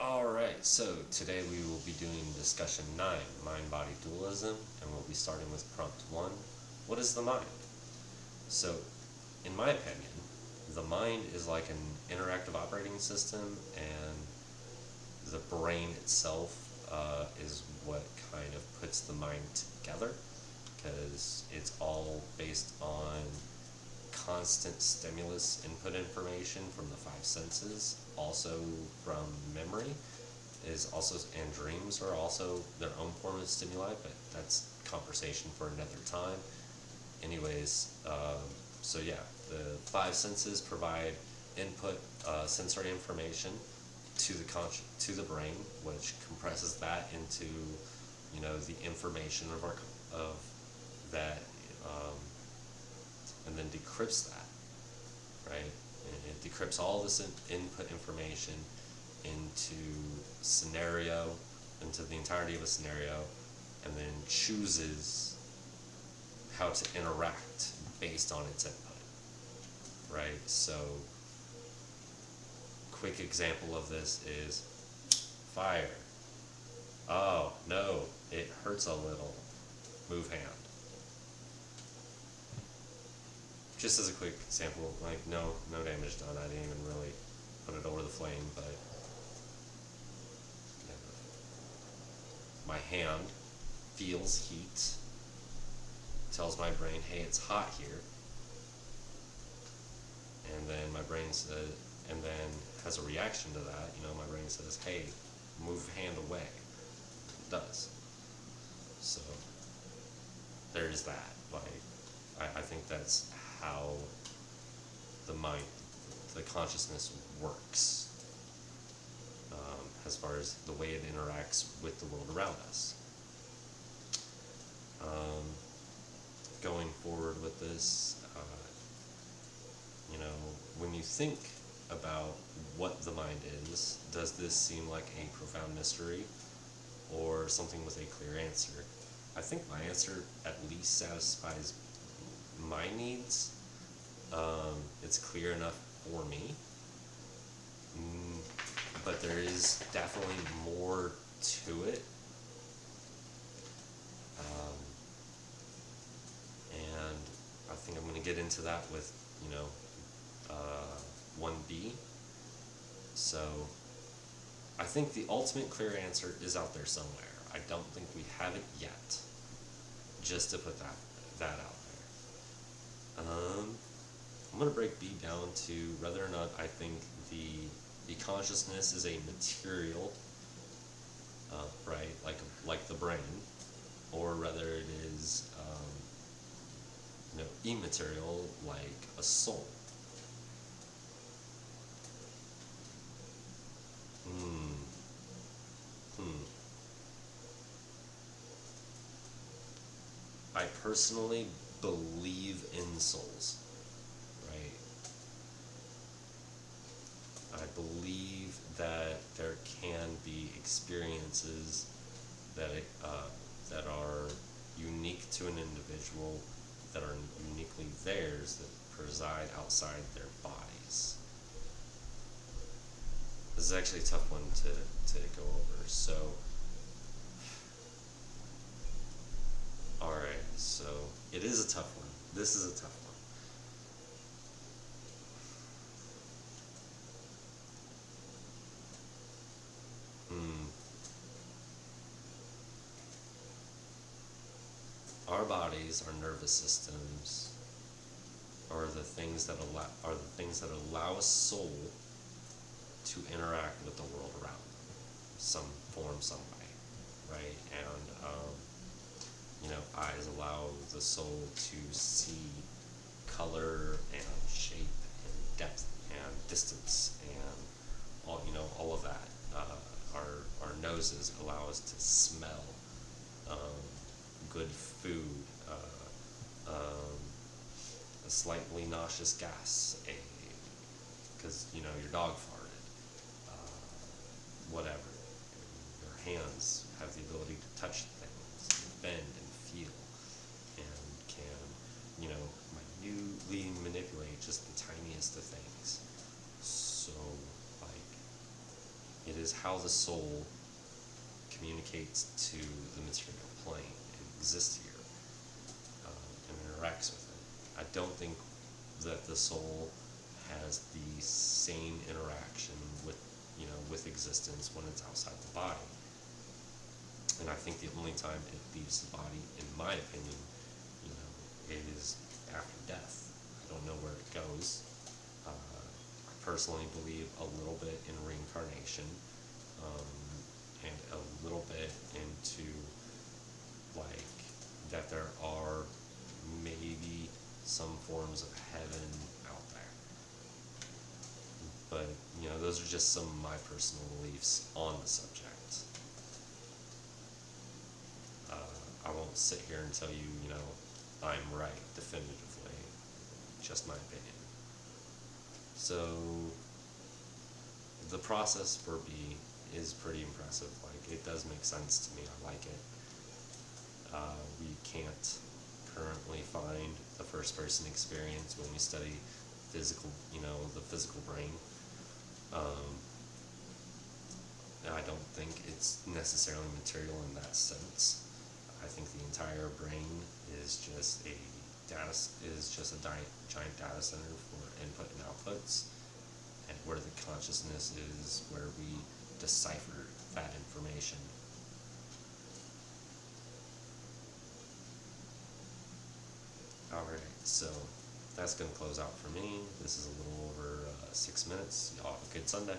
Alright, so today we will be doing discussion 9, Mind-Body Dualism, and we'll be starting with prompt 1, what is the mind? So, in my opinion, the mind is like an interactive operating system, and the brain itself is what kind of puts the mind together, because it's all based on constant stimulus input information from the five senses, also from memory is also, and dreams are also their own form of stimuli, but that's conversation for another time. Anyways, so yeah, the five senses provide input sensory information to the brain, which compresses that into the information of that. And then decrypts that, right? And it decrypts all this input information into the entirety of a scenario, and then chooses how to interact based on its input, right? So, quick example of this is fire. Oh, no, it hurts a little. Move hand. Just as a quick example, like no damage done. I didn't even really put it over the flame, but my hand feels heat, tells my brain, hey, it's hot here, and then my brain says, and then has a reaction to that. My brain says, hey, move hand away. It does. So there's that. Like, I think that's how the mind, the consciousness works, as far as the way it interacts with the world around us. Going forward with this, when you think about what the mind is, does this seem like a profound mystery or something with a clear answer? I think my answer at least satisfies my needs. It's clear enough for me, but there is definitely more to it, and I think I'm going to get into that with 1B. So I think the ultimate clear answer is out there somewhere. I don't think we have it yet, just to put that out there. I'm going to break B down to whether or not I think the consciousness is a material, right, like the brain, or whether it is immaterial, like a soul. I personally believe in souls, right? I believe that there can be experiences that are unique to an individual, that are uniquely theirs, that preside outside their bodies. This is actually a tough one to go over. So, alright, so it is a tough one. This is a tough one. Our bodies, our nervous systems, are the things that allow a soul to interact with the world around them, some form, some way, right? And eyes allow the soul to see color and shape and depth and distance and all of that. Our noses allow us to smell good food, a slightly nauseous gas, because your dog farted, whatever. Your hands have the ability to touch things, and bend and feel, and can minutely manipulate just the tiniest of things. So, like, It is how the soul communicates to the material plane and exists here, and interacts with it. I don't think that the soul has the same interaction with, with existence when it's outside the body. And I think the only time it leaves the body, in my opinion, is after death. I don't know where it goes. I personally believe a little bit in reincarnation, and a little bit into like that there are maybe some forms of heaven out there. But those are just some of my personal beliefs on the subject. I won't sit here and tell you, I'm right definitively. Just my opinion. So the process for B is pretty impressive. Like, it does make sense to me. I like it. We can't currently find the first person experience when we study physical, the physical brain. I don't think it's necessarily material in that sense. I think the entire brain is just a giant data center for input and outputs, and where the consciousness is where we decipher that information. Alright, so that's going to close out for me. This is a little over 6 minutes. Y'all have a good Sunday.